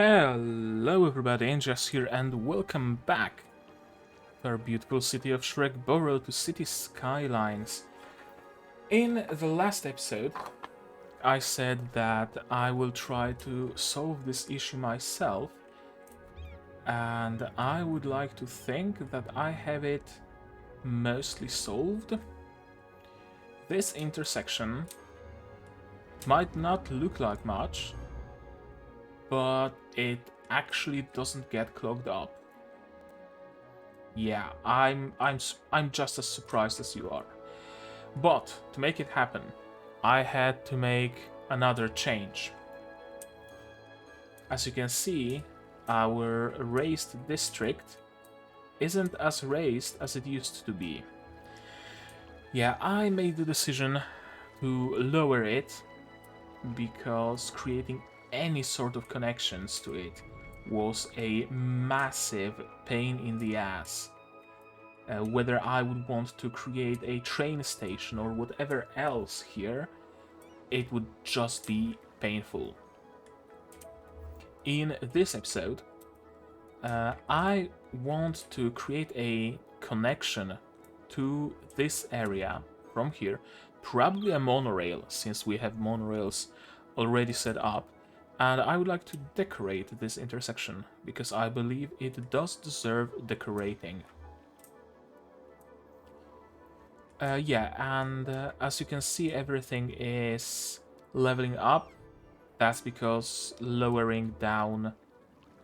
Hello everybody, Anjas here and welcome back to our beautiful city of Shrekborough to City Skylines. In the last episode, I said that I will try to solve this issue myself, and I would like to think that I have it mostly solved. This intersection might not look like much, but it actually doesn't get clogged up. Yeah, I'm just as surprised as you are. But to make it happen, I had to make another change. As you can see, our raised district isn't as raised as it used to be. Yeah, I made the decision to lower it because creating any sort of connections to it was a massive pain in the ass. Whether I would want to create a train station or whatever else here, it would just be painful. In this episode, I want to create a connection to this area from here, probably a monorail, since we have monorails already set up, and I would like to decorate this intersection, because I believe it does deserve decorating. Yeah, and as you can see, everything is leveling up. That's because lowering down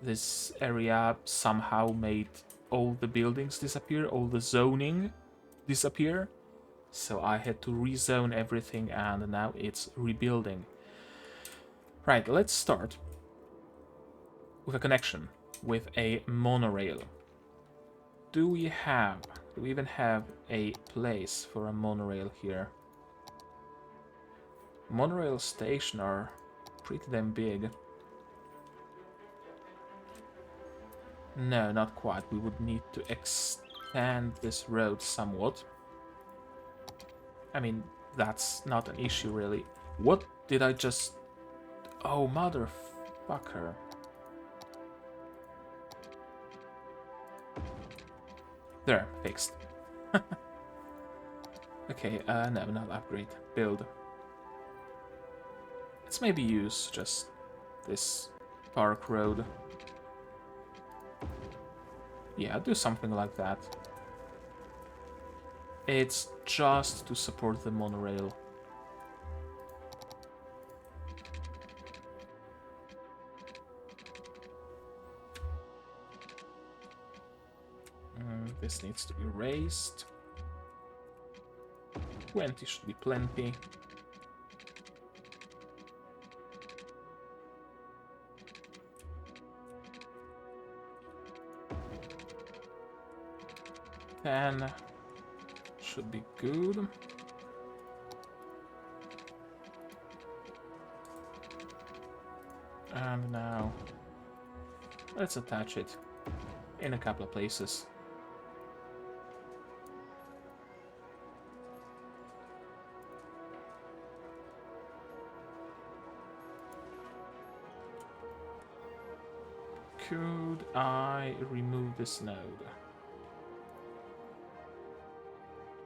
this area somehow made all the buildings disappear, all the zoning disappear. So I had to rezone everything and now it's rebuilding. Right, let's start with a connection with a monorail. Do we even have a place for a monorail here? Monorail stations are pretty damn big. No, not quite. We would need to extend this road somewhat. I mean, that's not an issue really. What did I just... Oh, motherfucker. There, fixed. Okay, no, not upgrade. Build. Let's maybe use just this park road. Yeah, do something like that. It's just to support the monorail. This needs to be raised. 20 should be plenty. Then should be good. And now let's attach it in a couple of places. Could I remove this node?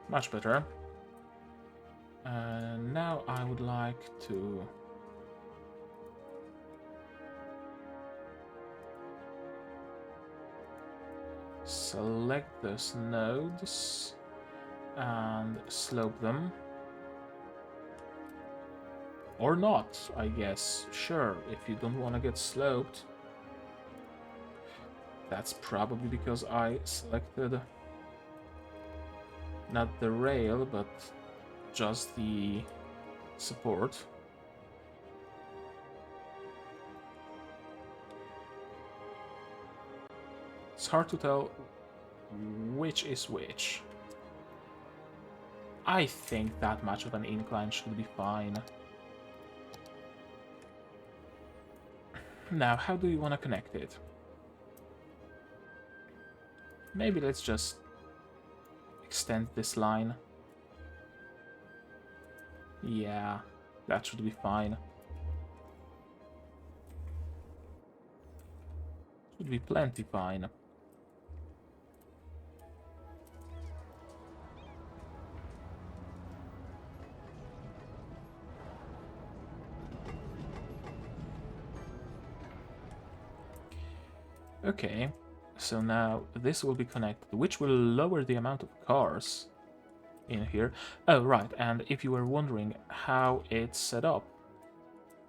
Much better. Now I would like to select those nodes and slope them. Or not, I guess. Sure, if you don't want to get sloped. That's probably because I selected not the rail, but just the support. It's hard to tell which is which. I think that much of an incline should be fine. Now, how do you want to connect it? Maybe let's just extend this line. Yeah, that should be fine. Would be plenty fine. Okay, so now this will be connected, which will lower the amount of cars in here. Oh, right, and if you were wondering how it's set up,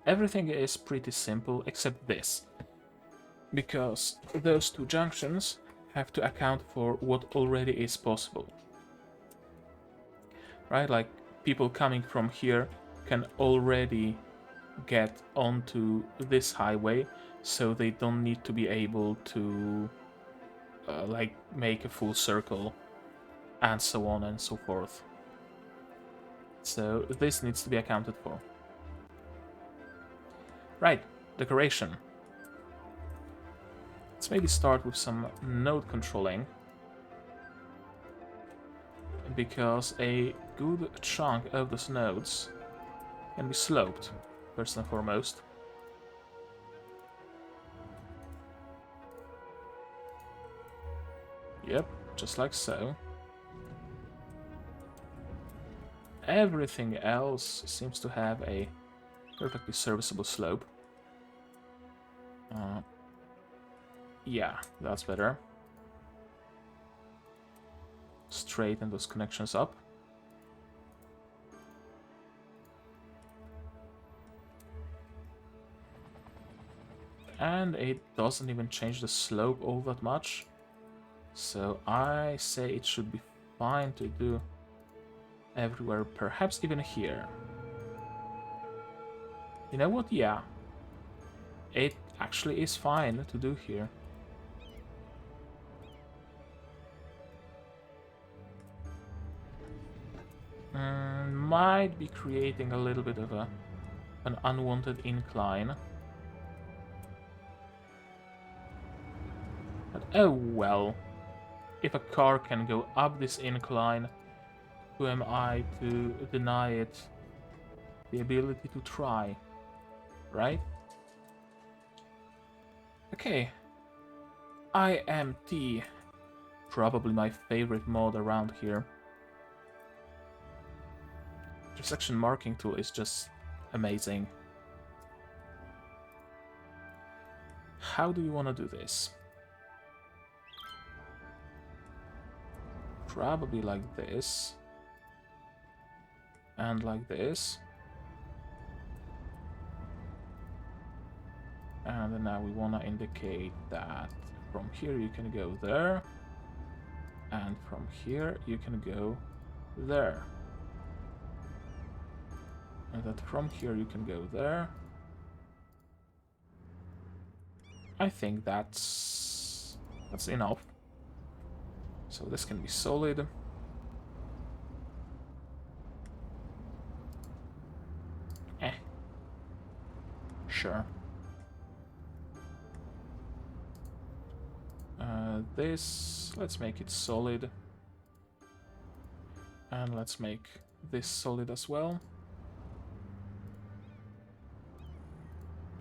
everything is pretty simple except this. Because those two junctions have to account for what already is possible. Right, like people coming from here can already get onto this highway, so they don't need to be able to like make a full circle and so on and so forth. So this needs to be accounted for. Right, decoration. Let's maybe start with some node controlling, because a good chunk of those nodes can be sloped, first and foremost. Yep, just like so. Everything else seems to have a perfectly serviceable slope. Yeah, that's better. Straighten those connections up. And it doesn't even change the slope all that much. So I say it should be fine to do everywhere, perhaps even here. You know what? Yeah. It actually is fine to do here. Might be creating a little bit of an unwanted incline. But oh well. If a car can go up this incline, who am I to deny it the ability to try, right? Okay. IMT. Probably my favorite mod around here. Intersection marking tool is just amazing. How do you want to do this? Probably like this. And like this. And now we want to indicate that from here you can go there. And from here you can go there. And that from here you can go there. I think that's enough. So this can be solid. Sure. This, let's make it solid. And let's make this solid as well.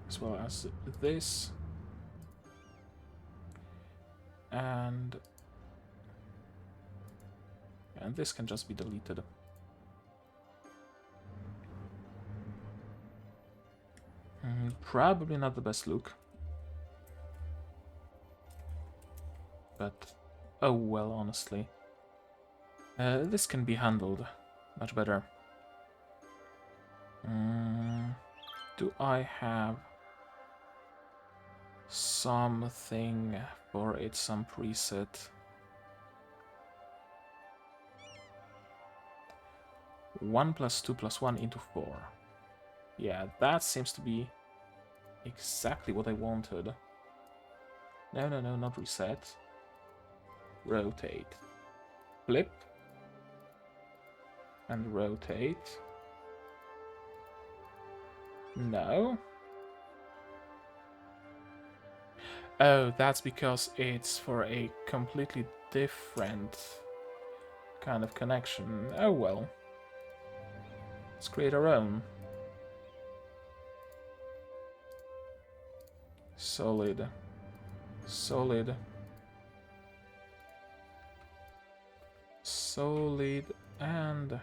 As well as this. And this can just be deleted. Probably not the best look. But, oh well, honestly. This can be handled much better. Do I have something for it, some preset? 1 + 2 + 1 into 4. Yeah, that seems to be exactly what I wanted. No, not reset. Rotate. Flip. And rotate. No. Oh, that's because it's for a completely different kind of connection. Oh well. Let's create our own. Solid. Solid. Solid and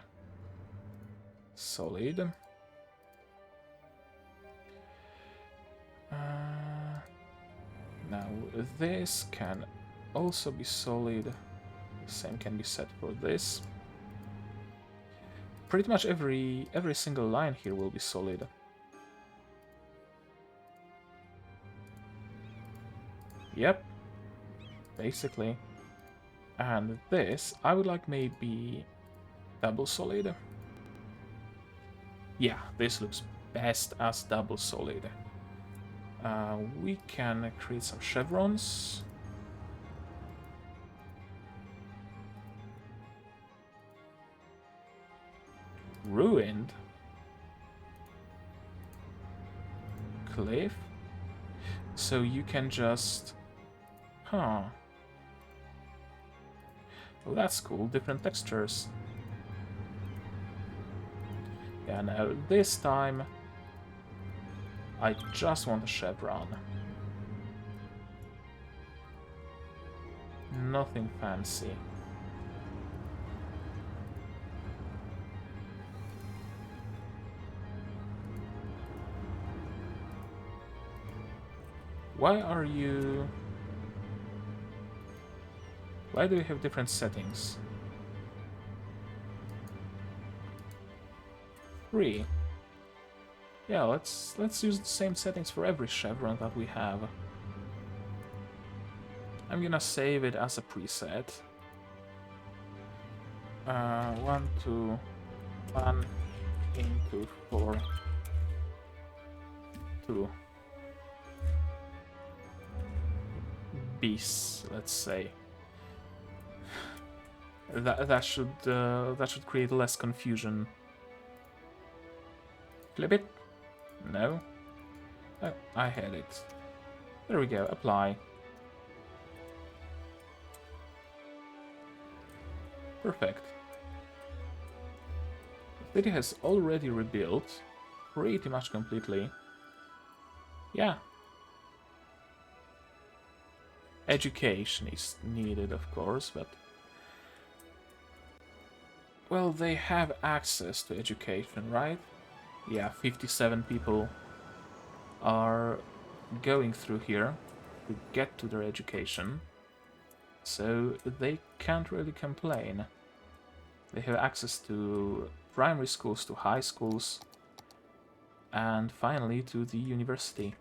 solid. Now this can also be solid. The same can be said for this. Pretty much every single line here will be solid. Yep, basically. And this, I would like maybe double solid. Yeah, this looks best as double solid. We can create some chevrons. Ruined. Cliff. So you can just... Huh. Oh, that's cool. Different textures. Yeah, no, this time I just want a chevron. Nothing fancy. Why are you... Why do you have different settings? 3. Yeah, let's use the same settings for every chevron that we have. I'm gonna save it as a preset. 1, 2, 1 into 4, 2. Bis, let's say. That should create less confusion. Flip it? No. Oh, I had it. There we go. Apply. Perfect. The city has already rebuilt pretty much completely. Yeah. Education is needed, of course, but... Well, they have access to education, right? Yeah, 57 people are going through here to get to their education. So they can't really complain. They have access to primary schools, to high schools, and finally to the university.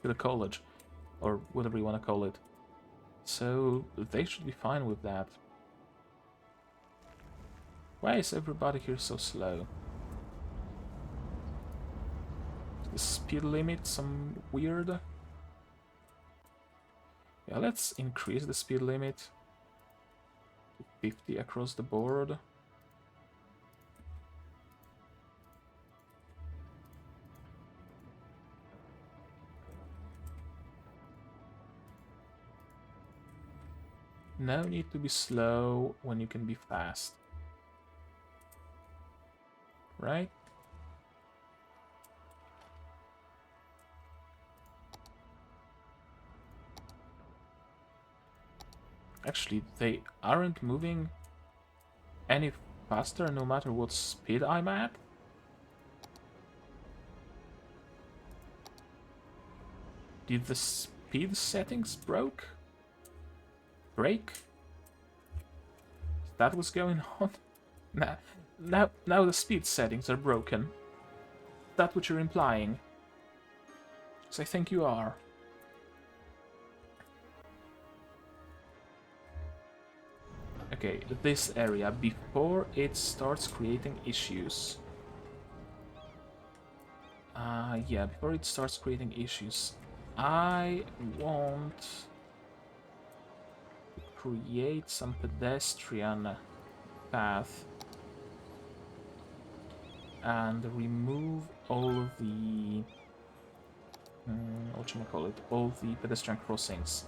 To the college, or whatever you want to call it. So they should be fine with that. Why is everybody here so slow? The speed limit some weird? Yeah, let's increase the speed limit to 50 across the board. No need to be slow when you can be fast. Right? Actually, they aren't moving any faster no matter what speed I'm at. Did the speed settings break? Is that what's going on? Now the speed settings are broken. Is that what you're implying? Because I think you are. Okay, this area, before it starts creating issues. Yeah, before it starts creating issues, I want to create some pedestrian path and remove all the all the pedestrian crossings.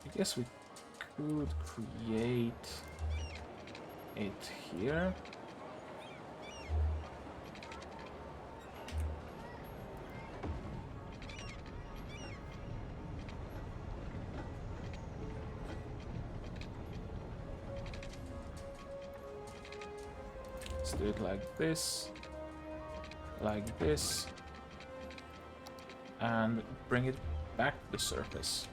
I guess we could create it here. Let's do it like this, and bring it back to the surface.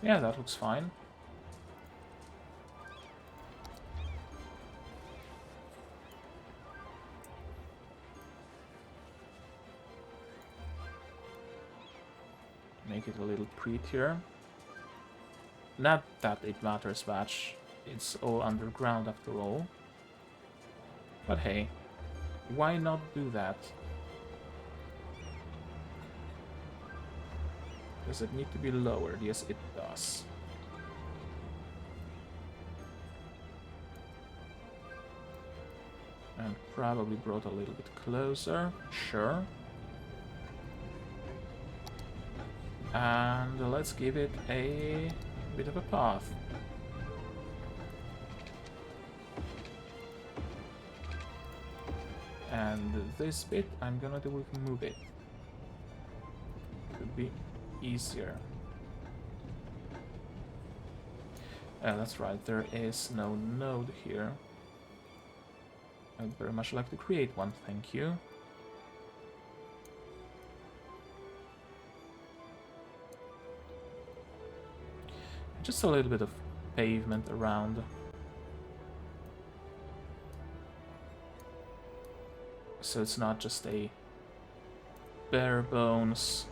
Yeah, that looks fine. Make it a little prettier. Not that it matters much. It's all underground after all. But hey, why not do that? Does it need to be lowered? Yes, it does. And probably brought a little bit closer. Sure. And let's give it a bit of a path. And this bit I'm gonna do with MoveIt. Could be easier. That's right, there is no node here. I'd very much like to create one, thank you. Just a little bit of pavement around. So it's not just a bare bones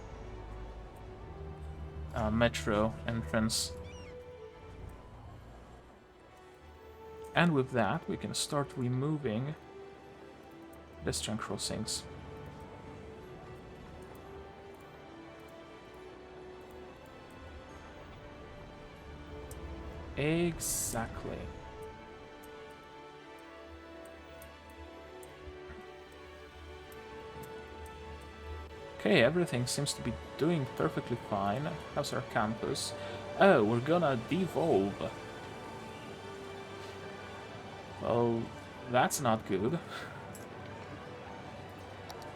metro entrance. And with that, we can start removing pedestrian crossings. Exactly. Okay, everything seems to be doing perfectly fine. How's our campus? Oh, we're gonna devolve. Well, that's not good.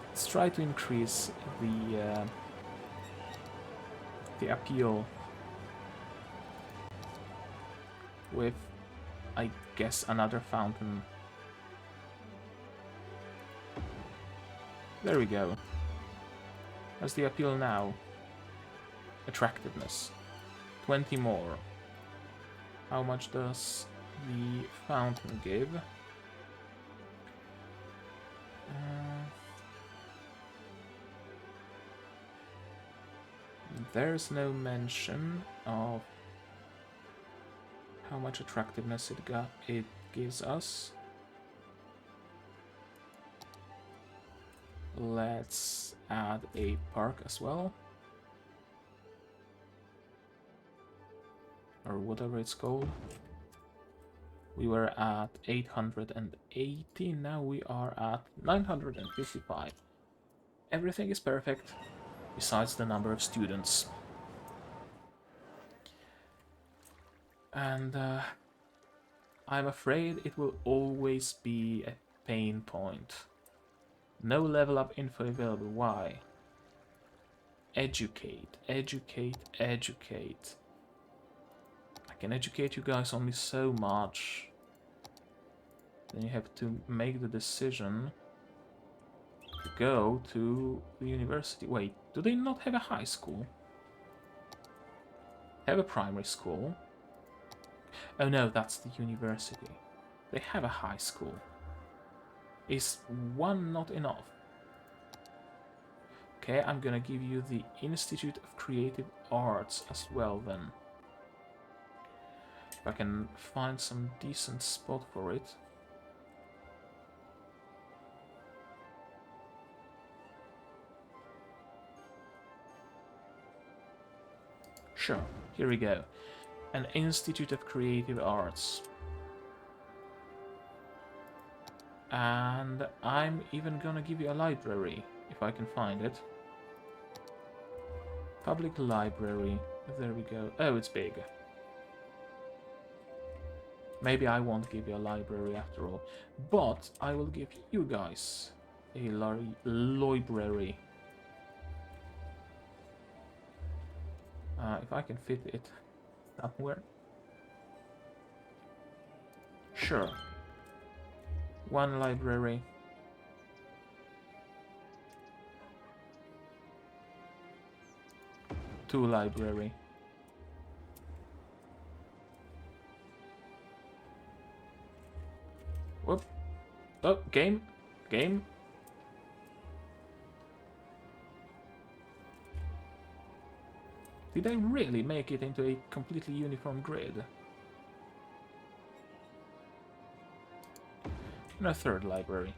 Let's try to increase the appeal with, I guess, another fountain. There we go. What's the appeal now? Attractiveness. 20 more. How much does the fountain give? There's no mention of how much attractiveness it gives us. Let's add a park as well. Or whatever it's called. We were at 880, now we are at 955. Everything is perfect, besides the number of students. And I'm afraid it will always be a pain point. No level up info available. Why? Educate, educate, educate. I can educate you guys only so much. Then you have to make the decision to go to the university. Wait, do they not have a high school? Have a primary school? Oh no, that's the university. They have a high school. Is one not enough? Okay, I'm gonna give you the Institute of Creative Arts as well then. If I can find some decent spot for it. Sure, here we go. An Institute of Creative Arts. And I'm even gonna give you a library, if I can find it. Public library. There we go. Oh, it's big. Maybe I won't give you a library after all. But I will give you guys a library. If I can fit it somewhere. Sure. One library. Two library. Whoop. Oh, game. Game. Did I really make it into a completely uniform grid? And a third library.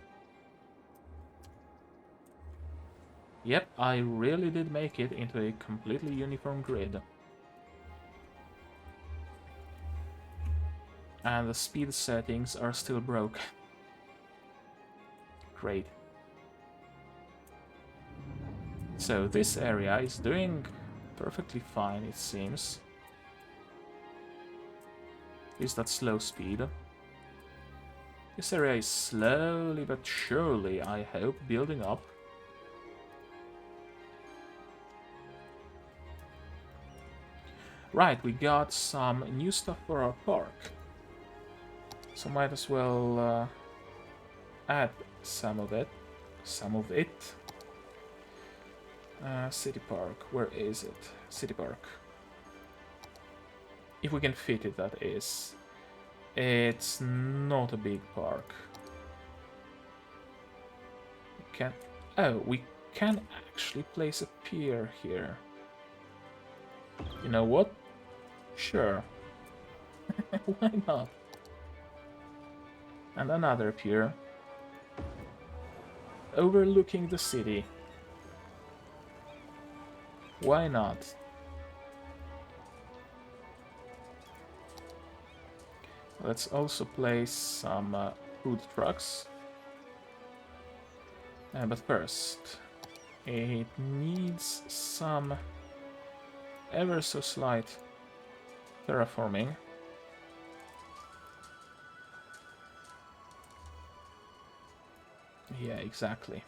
Yep, I really did make it into a completely uniform grid. And the speed settings are still broken. Great. So this area is doing perfectly fine, it seems. Is that slow speed? This area is slowly but surely, I hope, building up. Right, we got some new stuff for our park. So might as well add some of it. City Park, where is it? City Park. If we can fit it, that is. It's not a big park. We can actually place a pier here. You know what? Sure. Why not? And another pier. Overlooking the city. Why not? Let's also place some food trucks. But first, it needs some ever so slight terraforming. Yeah, exactly.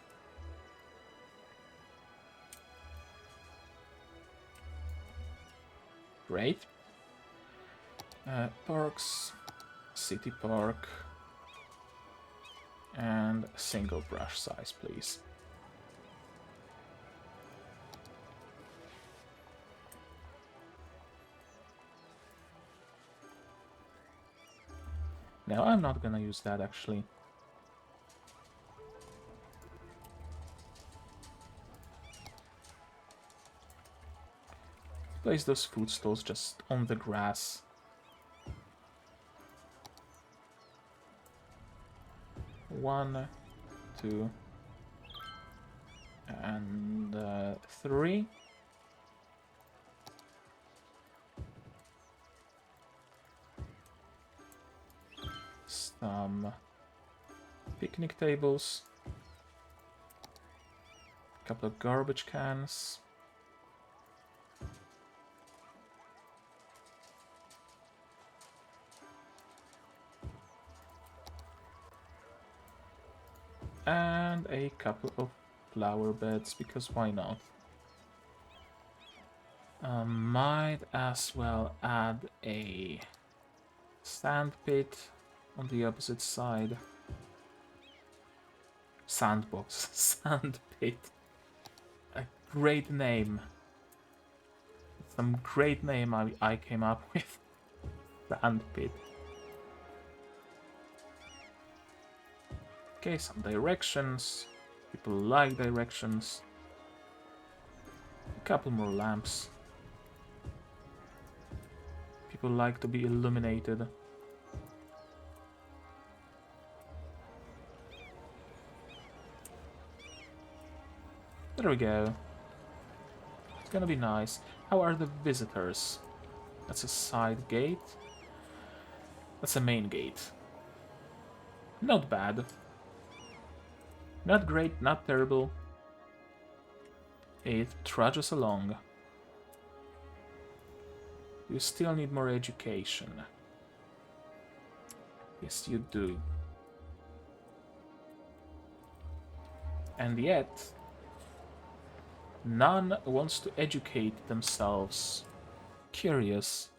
Great. Parks, City Park, and single brush size, please. No, I'm not gonna use that actually. Place those food stalls just on the grass. One, two, and three. Some picnic tables. A couple of garbage cans. And a couple of flower beds, because why not? Might as well add a sand pit on the opposite side. Sandbox. Sand pit. A great name. Some great name I came up with. Sand pit. Okay, some directions. People like directions. A couple more lamps. People like to be illuminated. There we go. It's gonna be nice. How are the visitors? That's a side gate. That's a main gate. Not bad. Not great, not terrible. It trudges along. You still need more education. Yes, you do. And yet, none wants to educate themselves curious.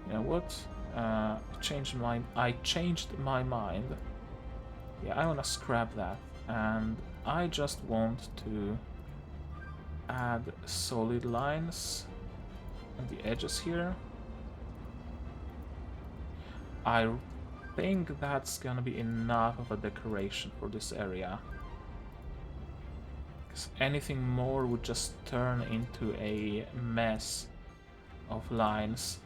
You know what? I changed my mind. Yeah, I wanna scrap that, and I just want to add solid lines on the edges here. I think that's gonna be enough of a decoration for this area. Because anything more would just turn into a mess of lines.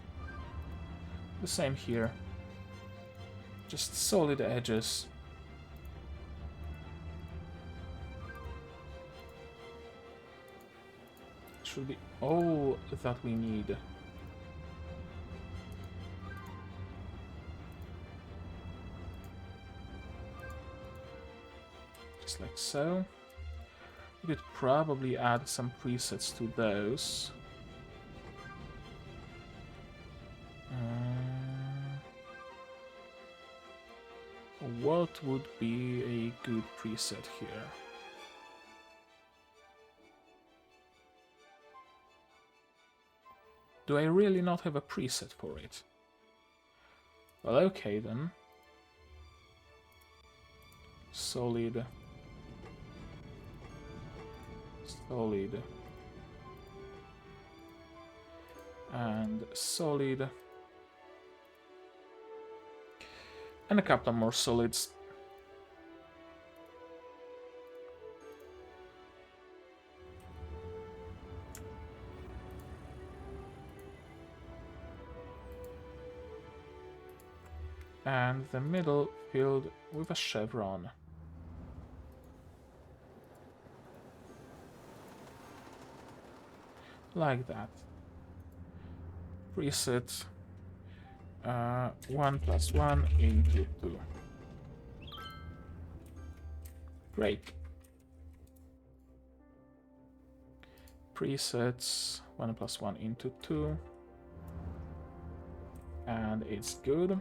The same here. Just solid edges. Should be all that we need. Just like so. We could probably add some presets to those. What would be a good preset here? Do I really not have a preset for it? Well, okay then. Solid. Solid. And solid. And a couple more solids. And the middle filled with a chevron. Like that. Preset 1 + 1 into 2. Great. Presets 1 + 1 into 2. And it's good.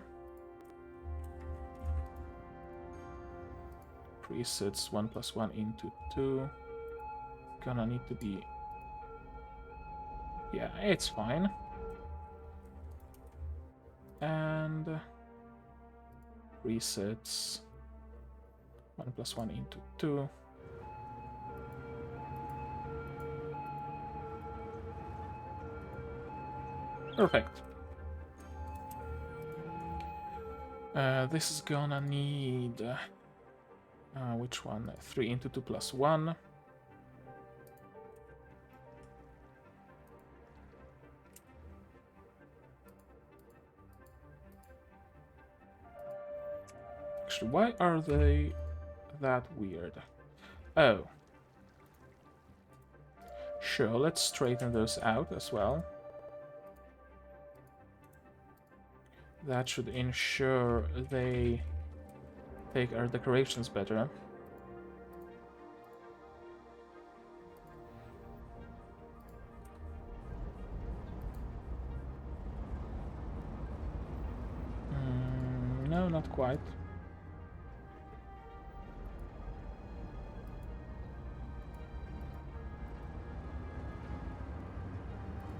Presets 1 + 1 into 2. Gonna need to be... Yeah, it's fine. And presets 1 + 1 into 2. Perfect. This is gonna need which one? 3 into 2 + 1. Actually, why are they that weird? Oh. Sure, let's straighten those out as well. That should ensure they take our decorations better. No, not quite.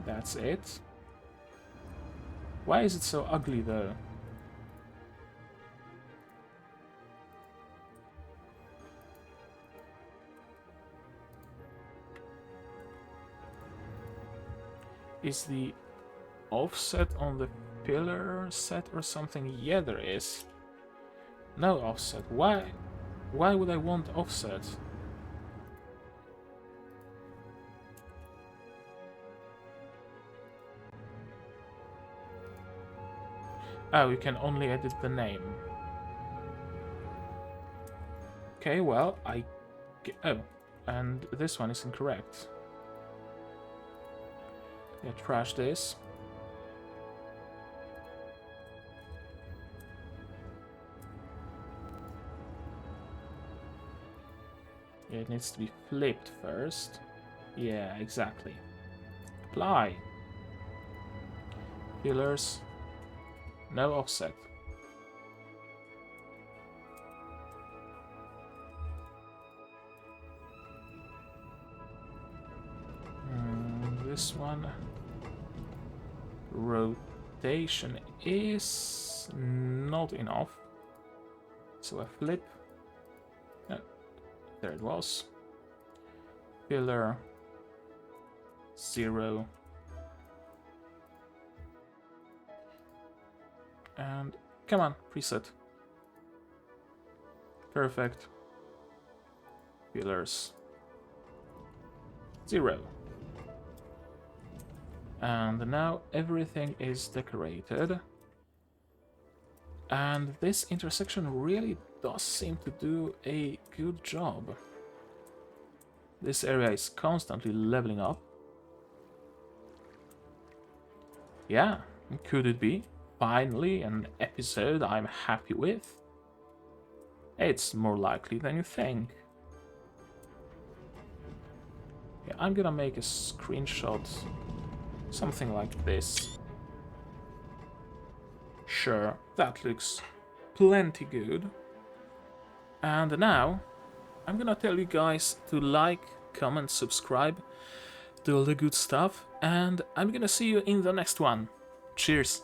That's it. Why is it so ugly though? Is the offset on the pillar set or something? Yeah, there is. No offset. Why? Why would I want offset? Oh, you can only edit the name. Okay, well, oh, and this one is incorrect. Yeah, trash this. Yeah, it needs to be flipped first. Yeah, exactly. Apply. Pillars. No offset. this one. Rotation is not enough. So a flip. There it was. Pillar 0. And come on, preset. Perfect. Pillars 0. And now everything is decorated. And this intersection really does seem to do a good job. This area is constantly leveling up. Yeah, could it be? Finally, an episode I'm happy with? It's more likely than you think. Yeah, I'm gonna make a screenshot. Something like this. Sure, that looks plenty good. And now, I'm gonna tell you guys to like, comment, subscribe, do all the good stuff, and I'm gonna see you in the next one. Cheers!